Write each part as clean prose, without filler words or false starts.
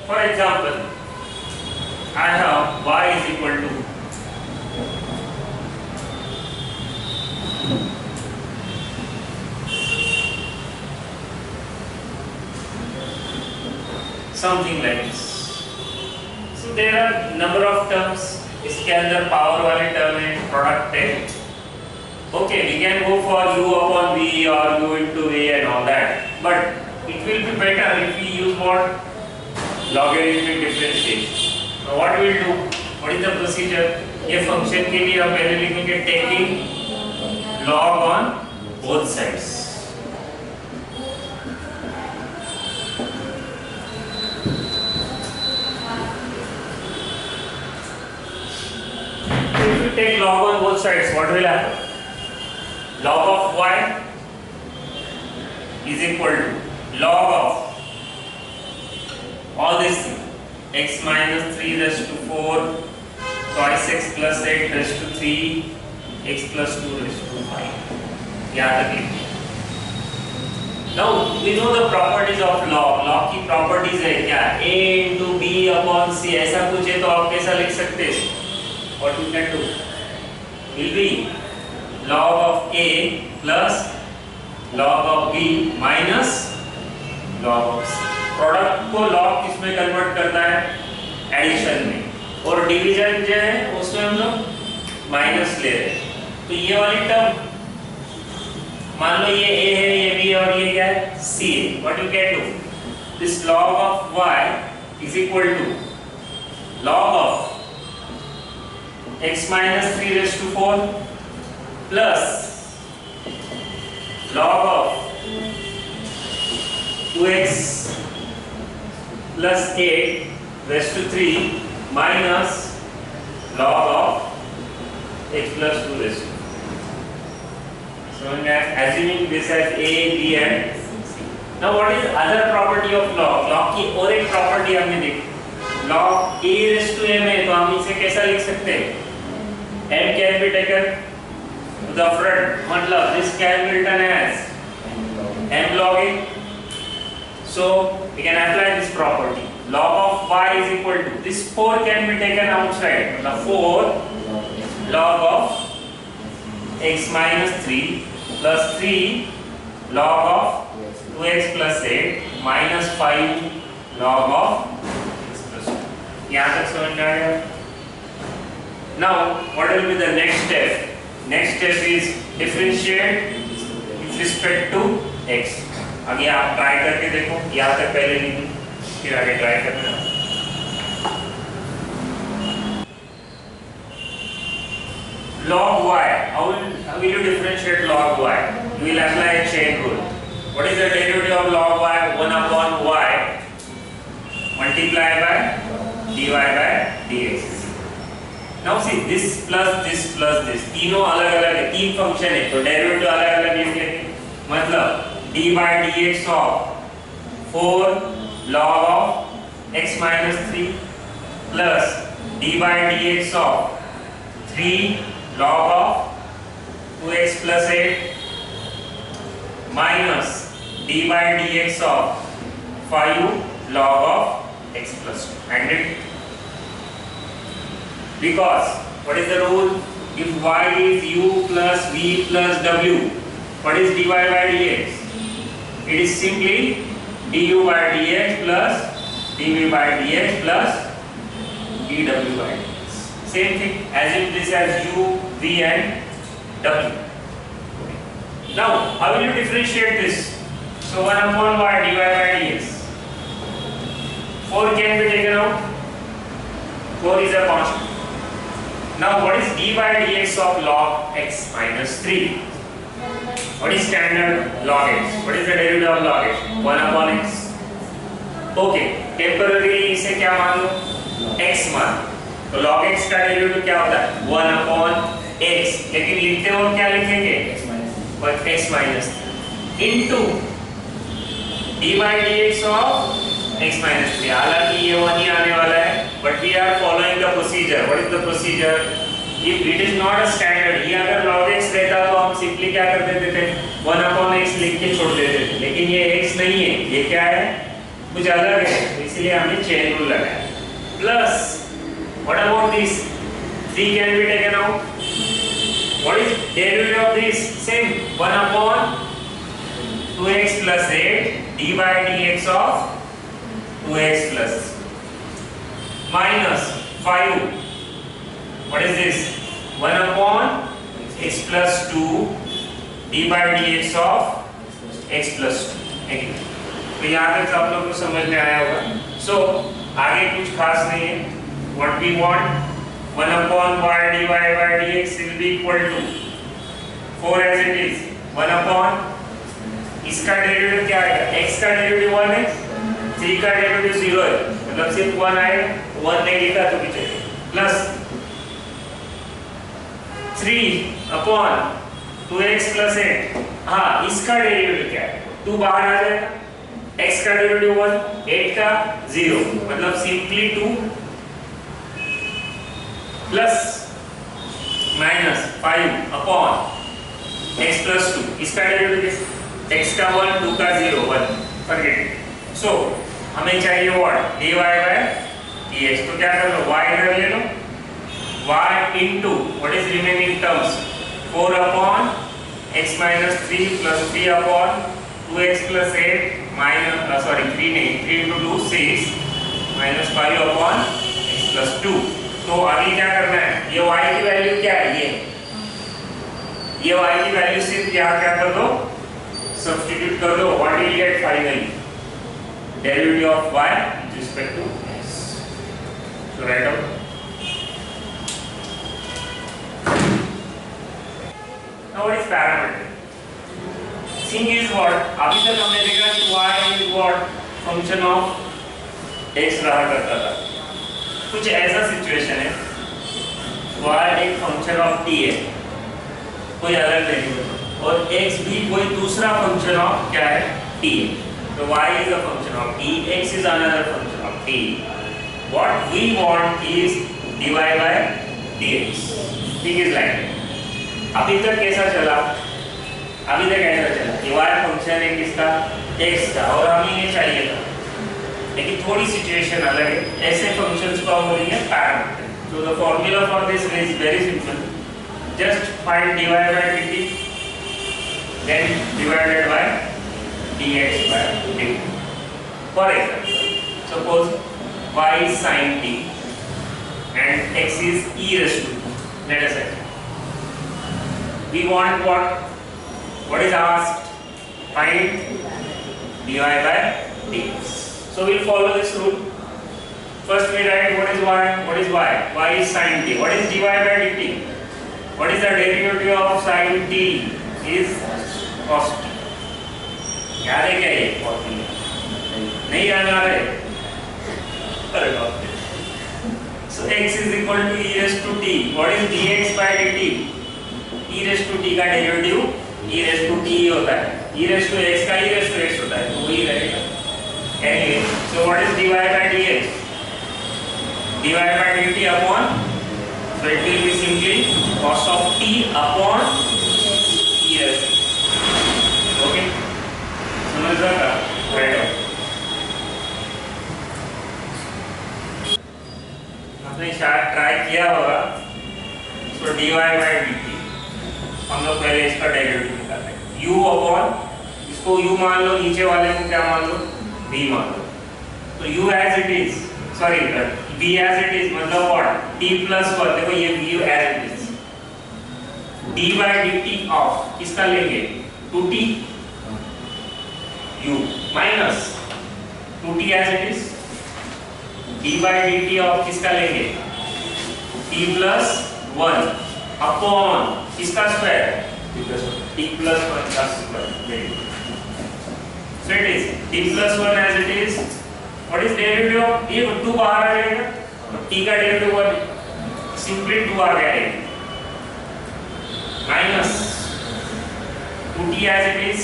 For example, I have y is equal to something like this. So there are number of terms. इसके अंदर power वाले term है, product है. Okay, we can go for u upon v or u into a and all that, but it will be better if we use what? Logarithmic differentiation. Now what we will do? What is the procedure? ये function के लिए हम पहले लिखेंगे taking log on both sides. If you take log on both sides, what will happen? Log of y is equal to log of all this thing, x minus 3 raised to 4 twice x plus 8 raised to 3 x plus 2 raised to 5. याद रखिए. Now we know the properties of log. Log की properties है क्या? a into b upon c. ऐसा कुछ है तो आप कैसा लिख सकते हैं? What you can do will be log of a plus log of b minus log of c. Product को log किसमें कन्वर्ट करता है? एडिशन में. और डिवीजन जो है उसमें हम लोग माइनस ले रहे हैं. तो ये वाली टर्म मान लो ये a है, ये b है और ये क्या है? c है. What you can do? This log of y is equal to log of x minus 3 raised to 4 plus log of 2x plus 8 raised to 3 minus log of x plus 2 raised to 4. So assuming this as a, b and c. Now what is other property of log? Log की और एक property हमने देखी. log a raised to m है तो हम इसे कैसा लिख सकते हैं? m can be taken to the front. मतलब this can be written as m log a. So we can apply this property. Log of y is equal to this 4 can be taken outside. मतलब 4 log of x minus 3 plus 3 log of 2x plus 8 minus 5 log of x plus 2. यहाँ तक समझ में आया? Now, what will be the next step? Next step is differentiate with respect to x. आगे आप try करके देखो. यहाँ तक पहले नहीं, फिर आगे ट्राई करना. Log y. How will you differentiate log y? You will apply a chain rule. What is the derivative of log y? 1 upon y multiplied by dy by dx. Now see this plus this तीनों अलग अलग है. तीन function है तो derivative अलग अलग लिख लेंगे. मतलब d by dx of 4 log of x minus 3 plus d by dx of 3 log of 2x plus 8 minus d by dx of 5 log of x plus 2. And it because what is the rule? If y is u plus v plus w, what is dy by dx? It is simply du by dx plus dv by dx plus dw by dx. Same thing as if this has u, v and w. Now how will you differentiate this? So 1 upon y dy by dx. 4 can be taken out. 4 is a constant. Now what is d by dx of log x minus 3? What is standard log x? What is the derivative of log x? 1 upon x. Okay, temporarily इसे क्या मान लो? x मान. तो log x का derivative क्या होता है? 1 upon x. लेकिन लिखते हो क्या लिखेंगे? x minus 3 into d by dx of x minus 3. हालांकि ये 1 ही आने वाला है, but we are following the procedure. What is the procedure? If it is not a standard, ये अगर log x रहता तो हम simply क्या कर देते थे? 1 upon x लिख के छोड़ देते थे. लेकिन ये x नहीं है, ये क्या है? कुछ अलग है, इसलिए हमने चेन रूल लगाया। Plus what about this, 3 can be taken out. What is derivative of this, same 1 upon 2x plus 8 d by dx of 2x plus minus 5. What is this, 1 upon x plus 2 d by dx of x plus 2। तो यहाँ तक आप लोग को समझ में आया होगा। सो आगे कुछ खास नहीं है। What we want, 1 upon y dy by dx will be equal to 4 as it is, 1 upon, इसका डेरिवेटिव क्या आएगा, x का डेरिवेटिव 1 है, 3 का डेरिवेटिव 0 है, मतलब सिर्फ 1 आएगा, 1 नहीं लिखा तो भी चलेगा, प्लस 3 अपॉन 2x plus 8। हाँ, इसका डेरिवेटिव क्या है, 2 बाहर आ जाएगा, x का डेरिवेटिव 1, 8 का 0, मतलब simply 2 plus minus 5 upon x plus 2, इसका डेरिवेटिव x का 1, 2 का 0, 1, फॉरगेट। सो हमें चाहिए व्हाट, dy by dx। तो क्या कर लो, y इधर ले लो, y into what is remaining terms, 4 upon x minus 3 plus 3 upon 2x plus 8 minus 3 नहीं, 3 into 2 6 minus 5 upon x plus 2। तो अभी क्या करना है, ये y की वैल्यू क्या है, ये y की वैल्यू सिर्फ यहाँ क्या कर दो, सब्स्टिट्यूट कर दो। What will get finally, derivative of y with respect to x। So write out, now what is parametric thing is what, अभी तक हमने देखा कि y is what function of x रहा करता था। कुछ ऐसा सिचुएशन है, y एक फंक्शन ऑफ t है, कोई अलग वेरिएबल, और x भी कोई दूसरा फंक्शन ऑफ क्या है, t है। तो y is a function of t, x is another function of t। What we want is dy by dx। Thing is like that। अभी तक कैसा चला, अभी तक ऐसा चला कि y फंक्शन है किसका, x का, और हमें ये चाहिए था, लेकिन थोड़ी सिचुएशन अलग है। ऐसे फंक्शंस को हम बोलेंगे पैरामीट्रिक। तो the formula for this is very simple, just find dy by dt then divided by dx by dt। For example, suppose y is sin t and x is e raised to t। Let us say we want what is asked, find dy by dx। So we'll follow this rule। First we write what is y, what is y, y is sin t, what is dy by dt, what is the derivative of sin t is cos t। याद है क्या ये formula, नहीं याद आ रहा है, so x is equal to e raised to t, what is dx by dt, e raised to t का derivative e raised to t होता है, e raised to x का e raised to x होता है, तो वही रहेगा। Anyway, so what is dy by dx, dy by dt upon, so it will be simply cos of t upon e raised to t। Okay, समझ रहा था, right out. आपने शायद ट्राई किया होगा। सो dy by dt, हम लोग पहले इसका डेरिवेटिव निकालते हैं, u अपॉन, इसको u मान लो, नीचे वाले को क्या मान लो, v मान लो। तो u as it is, sorry v as it is मतलब what, t plus 1, देखो ये v as it is, d by dt of किसका लेंगे, 2t u minus 2t as it is, d by dt of किसका लेंगे, t plus 1 upon किसका square, t plus 1 का square. So it is t plus 1 as it is, what is derivative of, ये 2 बाहर आ जाएगा, तो t का derivative 1, simply 2 आ गया है, minus 2t as it is,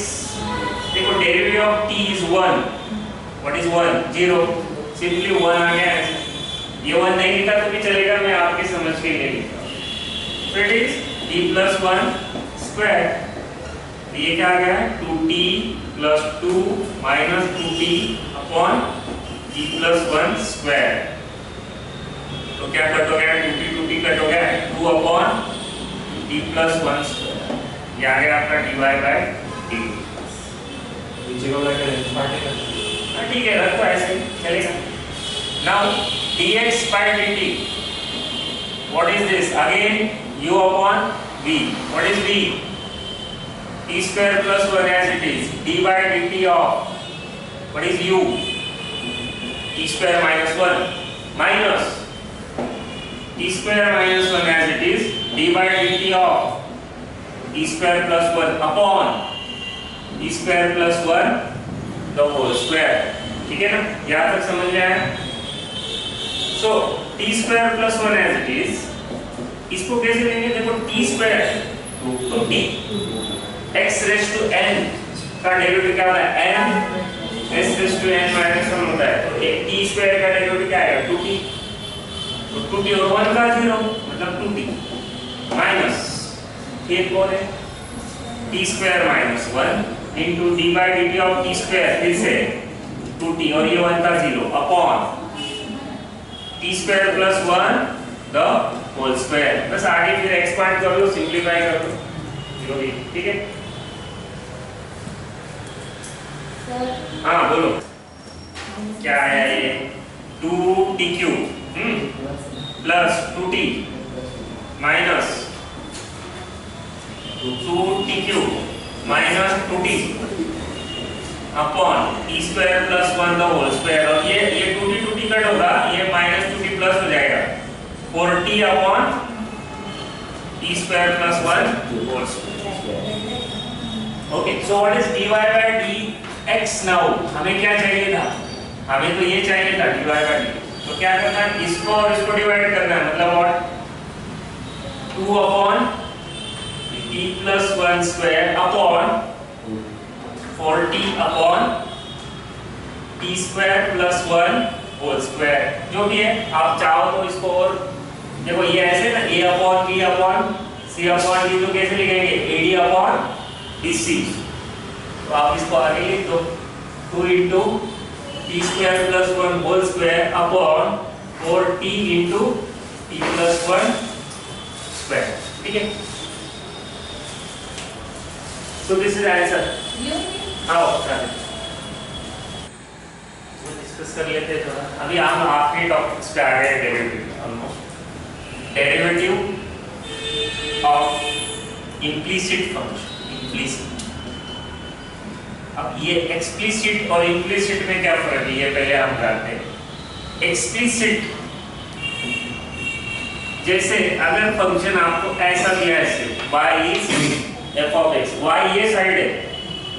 देखो derivative of t is 1, what is 1, 0, simply 1 आ गया है। ये 1 नहीं लिखा तो भी चलेगा, मैं आपके समझ के लिए लिखा। So it is t plus 1 square, ये क्या आ गया है, 2t plus 2 minus 2t upon t plus 1 square, तो क्या कट हो गया, 2t कट हो गया, 2 अपॉन t plus 1 स्क्वायर, ये आ गया आपका dy by dt। नीचे को लेकर पार्टिकल, ठीक है, रखो ऐसे चलेगा। Now dx by dt, what is this? Again u upon v, what is v? t square plus 1 as it is, d by dt of, what is u? t square minus 1 minus t square minus 1 as it is, d by dt of t square plus 1 upon t square plus 1 the whole square। ठीक है ना, यहाँ तक समझ में आया? So t square plus 1 as it is, इसको कैसे लेंगे? देखो t square तो t x raised to n का डेरिवेटिव क्या होता है? n s raised to n minus 1 होता है, तो एक t square का डेरिवेटिव क्या आएगा? 2t, तो 2t और 1 का 0 मतलब 2t माइनस ये कौन है? t square minus 1 into d by dt of t square, फिर से 2t और ये 1 का 0 upon t square plus 1 the whole square। बस आगे फिर एक्सपांड कर लो, सिंपलीफाई कर लो, जो भी। ठीक है, हाँ बोलो क्या है ये? 2t³ plus 2t minus 2t³ minus 2t upon t square plus 1 the whole square, और ये 2t कट होगा, ये माइनस 2t प्लस हो जाएगा, 4t upon t square plus 1 whole square. Okay, so what is dy by dx now? हमें क्या चाहिए था? हमें तो ये चाहिए था dy by dt, तो क्या करना है? इसको और इसको डिवाइड करना है, मतलब what? 2 upon t plus 1 square upon 4t upon t square plus 1 whole square, जो भी है। आप चाहो तो इसको और देखो, ये ऐसे ना a upon b upon c upon d, तो कैसे लिखेंगे? ad upon dc, तो आप इसको आगे लिख दो, 2 into t square plus 1 whole square upon 4t into t plus 1 square। ठीक है, so this is answer। हाँ डिस्कस कर लेते हैं थोड़ा। अभी हम आखिरी टॉपिक्स पे आ गए, derivative, almost derivative of implicit function. Implicit, अब ये एक्सप्लिसिट और इम्प्लिसिट में क्या फर्क है, ये पहले हम जानते हैं। एक्सप्लिसिट जैसे अगर फंक्शन आपको ऐसा दिया है, y is f of x, y ये साइड है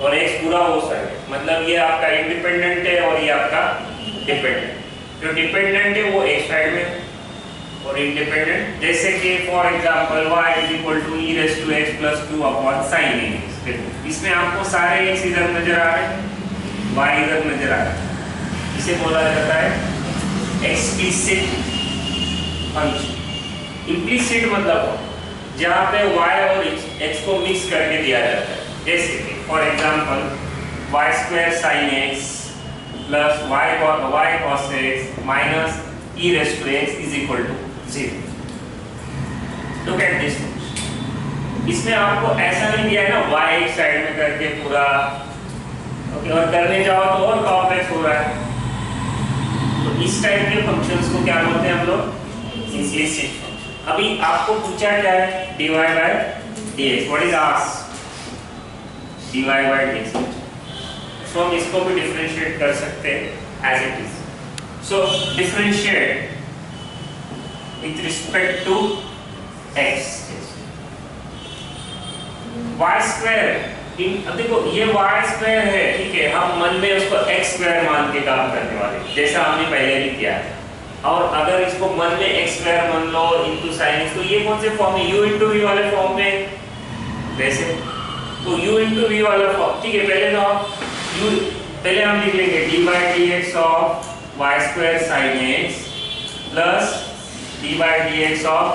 और x पूरा वो साइड है, मतलब ये आपका इंडिपेंडेंट है और ये आपका डिपेंडेंट। जो डिपेंडेंट है वो x साइड में और इंडिपेंडेंट, जैसे कि for example y is equal to e raised to x plus 2 upon sin x। इसमें आपको सारे x इधर नजर आ रहे हैं, y इधर नजर आ रहा है, इसे बोला जाता है एक्सप्लिसिट फंक्शन। इम्प्लिसिट मतलब जहाँ पे y और x को मिक्स करके दिया जाता है, जैसे कि for example y square sin x plus y cos x minus e raised to x is equal to 0। Look at this। इसमें आपको ऐसा नहीं दिया है ना y एक साइड में करके पूरा, ओके, और करने जाओ तो और कॉम्प्लेक्स हो रहा है, तो इस टाइप के फंक्शंस को क्या बोलते हैं हम लोग? इम्प्लिसिट। अभी आपको पूछा क्या है? dy by dx, what is asked? dy by dx, so हम इसको भी डिफरेंशिएट कर सकते हैं as it is। so differentiate with respect to x, y square, अब देखो ये y square है, ठीक है, हम मन में उसको x square मान के काम करने वाले, जैसा हमने पहले भी किया है। और अगर इसको मन में x square मान लो into sin x, तो ये कौन से फॉर्म में? u into v वाले फॉर्म में, वैसे तो u into v वाला फॉर्म, ठीक है। पहले हम लिख लेंगे d by dx of y square sin x plus d by dx of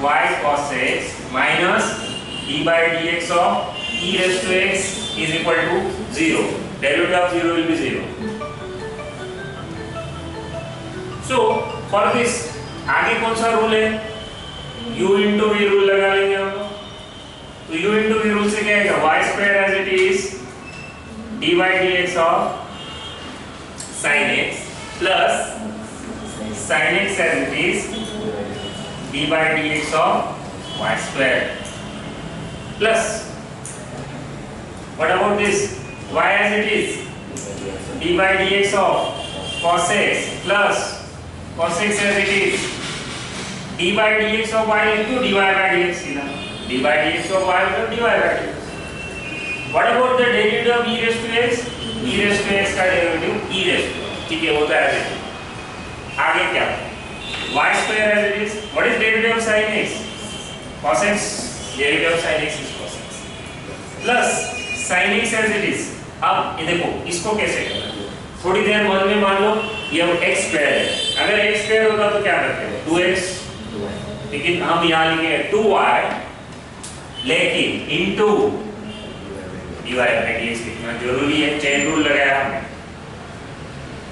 y cos x minus d by dx of e raised to x is equal to 0। Derivative of 0 will be 0। So for this आगे कौन सा rule है, u into we rule लगा लेंगे हम लोग। तो u into we rule से क्या आएगा, y square as it is dy dx of sin x plus sin x as it is dy dx of y square plus what about this y as it is dy dx of cos x plus cos x as it is dy dx of y into dy by dx सीधा dy dx of y into dy by dx। What about the derivative of e raised to x? e raised to x का derivative e raised to, ठीक है, होता है ऐसे। आगे क्या, y square as it is, what is derivative of sin x? cos x, derivative of sin x is cos x plus sin x as it is। अब ये देखो इसको कैसे करना है, थोड़ी देर मन में मान लो ये x स्क्वायर है, अगर x स्क्वायर होता तो क्या करते हैं 2x, लेकिन हम यहाँ लिखेंगे 2y लेकिन इनटू dy by dx लिखना जरूरी है, चेन रूल लगाया हमने।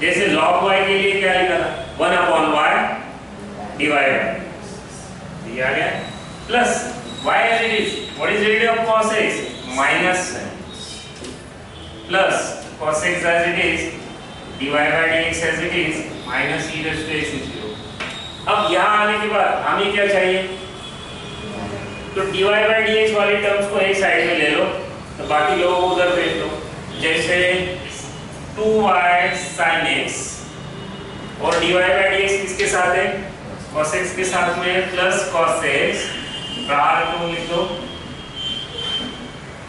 जैसे log y के लिए क्या लिखा था 1 upon y dy by दिया गया plus y as it is, what is derivative of cos x minus plus cos x as it is dy by dx as it is minus e raised to x is 0। अब यहाँ आने के बाद हमें क्या चाहिए, तो dy by dx वाली टर्म्स को एक साइड में ले लो, तो बाकी लोगों को उधर भेज दो। जैसे 2y sin x और dy by dx किसके साथ है, cos x के साथ में प्लस cos x बाहर को लिख दो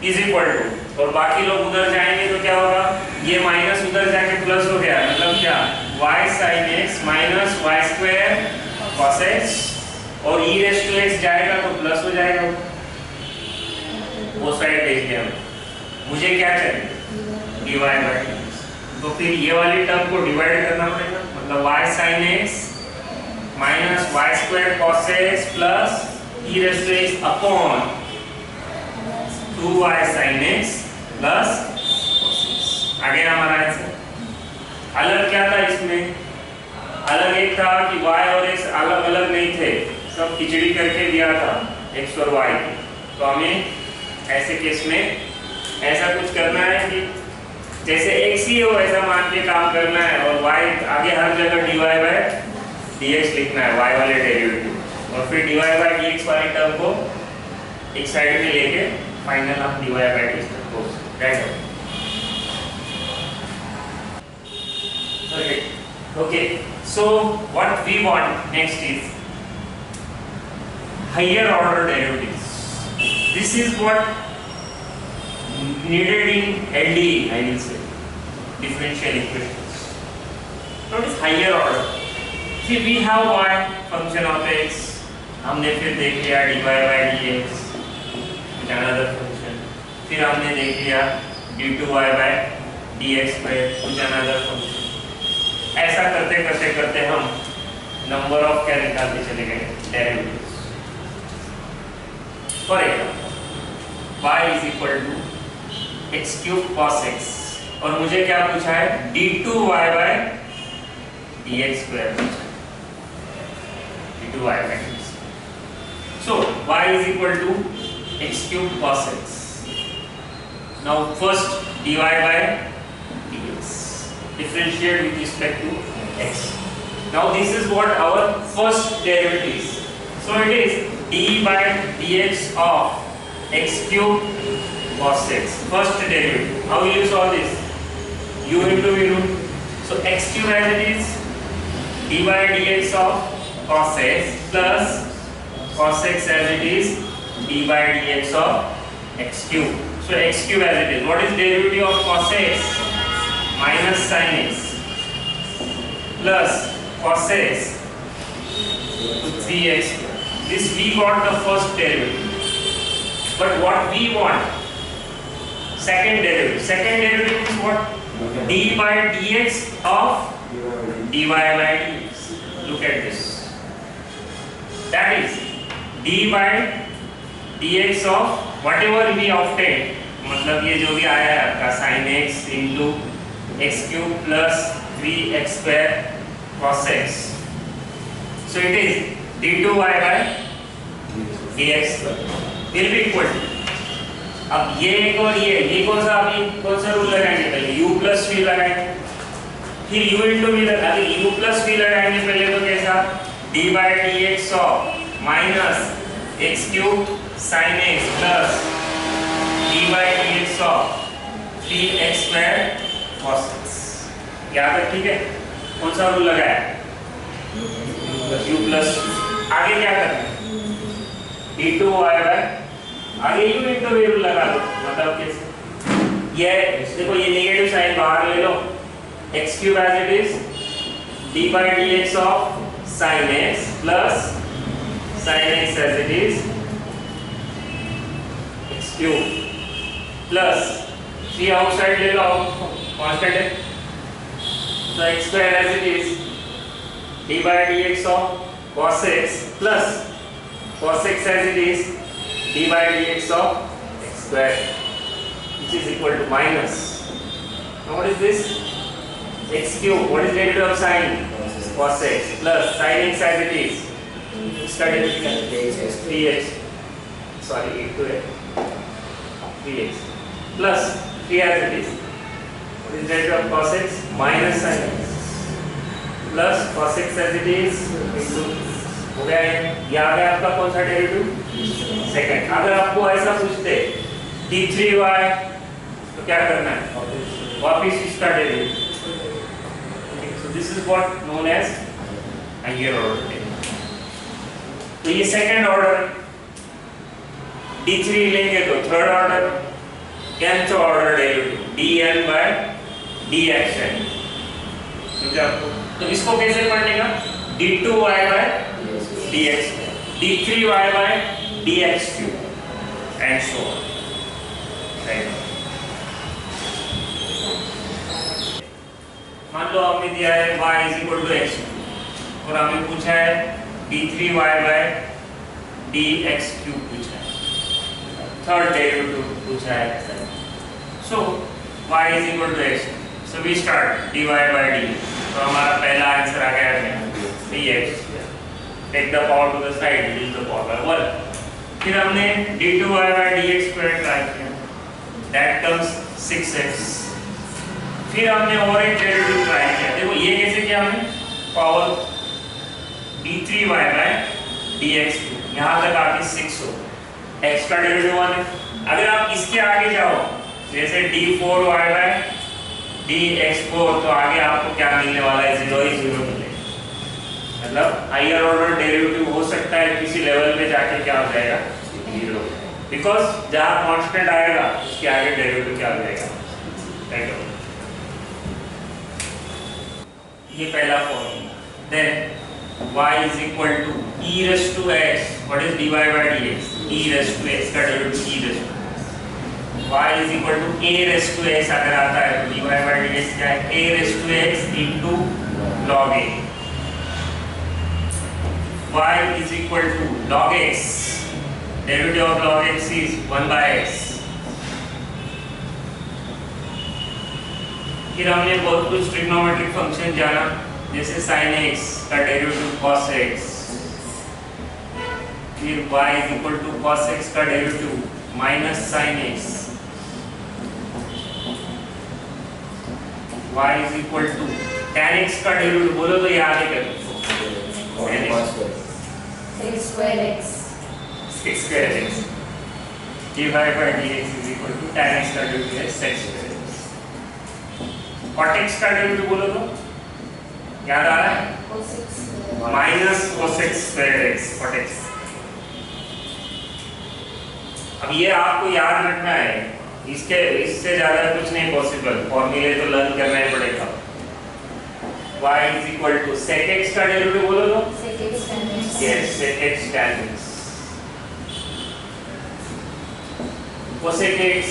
इज इक्वल टू, और बाकी लोग उधर जाएंगे तो क्या होगा, ये माइनस उधर जाके प्लस हो गया, मतलब क्या y sin x minus y square cos x और e raised to x जाएगा तो प्लस हो जाएगा, वो साइड देख लिया। मुझे क्या चाहिए dy by dx, तो फिर ये वाली टर्म को डिवाइड करना पड़ेगा, मतलब y sin x minus y square cos x plus e raised to x upon 2y sin x plus cos x। आगे हमारा आंसर अलग क्या था इसमें, अलग एक था कि y और x अलग अलग नहीं थे, सब खिचड़ी करके दिया था x और y की। तो हमें ऐसे केस में ऐसा कुछ करना है कि जैसे x ही हो ऐसा मान के काम करना है, और y आगे हर जगह dy by dx लिखना है y वाले डेरिवेटिव, और फिर dy by dx वाली टर्म को एक साइड में लेके फाइनल हम dy by dx को right. Okay, so what we want next is higher order derivatives. This is what needed in LDE, I will say, differential equations. What is higher order? See, we have y function of x, हमने फिर देख लिया dy by dx, another function, फिर हमने देख लिया d2y by dx square, कुछ another function। ऐसा करते करते करते हम नंबर ऑफ क्या निकालते चले गए derivatives. For example y is equal to x cube cos x, और मुझे क्या पूछा है d2y by dx square, d2y by dx। So y is equal to x cube cos x। Now first dy by dx, differentiate with respect to x। Now this is what our first derivative is. So it is d by dx of x cube cos x, first derivative। How will you solve this? U into v root, so x cube as it is d by dx of cos x plus cos x as it is d by dx of x cube। So x cube as it is, what is derivative of cos x? Minus sin x plus cos x to 3x। This we got the first derivative, but what we want second derivative। Second derivative is what? d by dx of dy by dx। Look at this, that is d by dx of whatever we obtained, मतलब ये जो भी आया है आपका sin x into x cube plus 3x square cos x So it is d2y by dx will be equal to, अब ये एक और ये कौन सा, अभी कौन सा रूल लगाएंगे, पहले u प्लस v लगाएंगे, फिर u इंटू v लगाएंगे, u प्लस v लगाएंगे पहले तो कैसा, d by dx of minus x cube sin x plus d by dx of 3x square cos x, याद है, ठीक है, कौन सा रूल लगाया, u प्लस, आगे क्या करना है, d2y by, आगे u इंटू v रूल लगा दो, मतलब कैसे, ये देखो ये नेगेटिव साइन बाहर ले लो, x cube as it is d by dx of sin x plus sin x as it is x cube plus 3 outside ले लो, कांस्टेंट है, so x square as it is d by dx of cos x plus cos x as it is d by dx of x square, which is equal to minus, now what is this, x cube, what is derivative of sin cos x plus sin x as it is, इसका derivative 3x, sorry into it 3x plus 3 as it is, what is derivative of cos x minus sin x plus cos x as it is into, हो गया ये आ गया आपका कौन सा derivative, second. अगर आपको ऐसा पूछते d3y तो क्या करना है, वापिस इसका derivative, so this is what known as higher order derivative. तो ये सेकंड ऑर्डर, d3 लेंगे तो third order, nth order derivative dn by dxn, समझा आपको। तो इसको कैसे पढ़ने का, d2y by dx, d3y by dx cube and so on, right? मान लो हमने दिया है y is equal to x और हमें पूछा है d3y by dx cube पूछा है, थर्ड डेरिवेटिव पूछा है, so y is equal to x, so we start dy by dx, तो हमारा पहला आंसर आ गया है dx, take the power to the side, reduce the power by 1, फिर हमने d2y by dx square try किया, that comes 6x, फिर हमने और एक डेरिवेटिव ट्राई किया, देखो ये कैसे किया हमने, पावर d3y by dx, यहाँ तक आके 6 हो, x का डेरिवेटिव 1 है, अगर आप इसके आगे जाओ जैसे d4y by dx4, तो आगे आपको क्या मिलने वाला है, 0 ही 0 मिलेगा, मतलब हायर ऑर्डर डेरिवेटिव हो सकता है किसी लेवल पे जाके क्या हो जाएगा, 0, बिकॉज जहाँ कांस्टेंट आएगा उसके आगे डेरिवेटिव क्या हो जाएगा, राइट। ये पहला formula, then y is equal to e raised to x, what is dy by dx, e raised to x का derivative e raised to, y is equal to a raised to x अगर आता है तो dy by dx क्या है, a raised to x into log a, y is equal to log x, derivative of log x is 1 by x, फिर हमने बहुत कुछ ट्रिग्नोमेट्रिक फंक्शन जाना, जैसे sin x का डेरिवेटिव cos x, फिर y is equal to cos x का derivative minus sin x, y is equal to tan x का डेरिवेटिव बोलो तो याद है करो, x square x, sec square x, dy by dx is equal to tan x का derivative है sec square x, cot x का derivative बोलो तो याद आ रहा है, minus cos x square x, cot x। अब ये आपको याद रखना है, इससे ज्यादा कुछ नहीं पॉसिबल, फॉर्मूले तो लर्न करना ही पड़ेगा। y is equal to sec x का डेरिवेटिव बोलो तो sec x tan x, yes sec x tan x, cosec x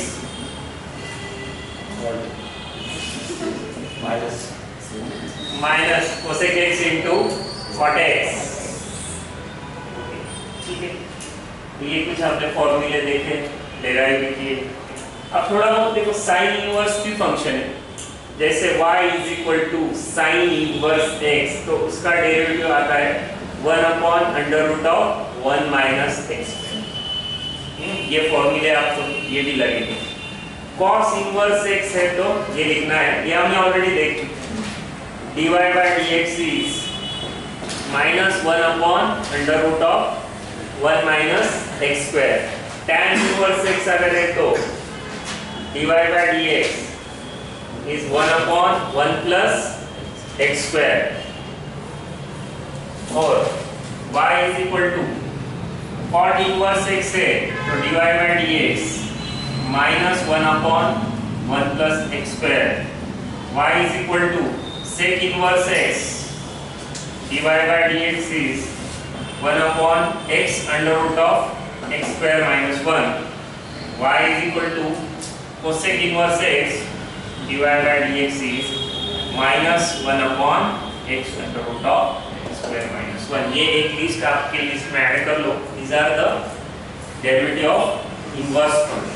minus cosec x into cot x, ठीक है। तो ये कुछ आपने फॉर्मूले देखे, डेराइव किए। अब थोड़ा बहुत देखो साइन इनवर्स भी फंक्शन है, जैसे y is equal to sin inverse x, तो उसका डेरिवेटिव आता है 1 upon under root of 1 minus X. ये फॉर्मूले आपको ये भी लगेंगे। cos इनवर्स x है तो ये लिखना है, ये हमने ऑलरेडी देख चुके। dy by dx is minus 1 upon under root of 1 minus X square. tan inverse x अगर है तो dy by dx is 1 upon 1 plus x square और y is equal to cot inverse x है तो dy by dx minus 1 upon 1 plus x square। y is equal to sec inverse x dy by dx is 1 upon x under root of x square minus 1। y is equal to cosec inverse x dy by dx is minus 1 upon x under root of x square minus 1। ये एक list आपके list में add कर लो। These are the derivative of inverse function।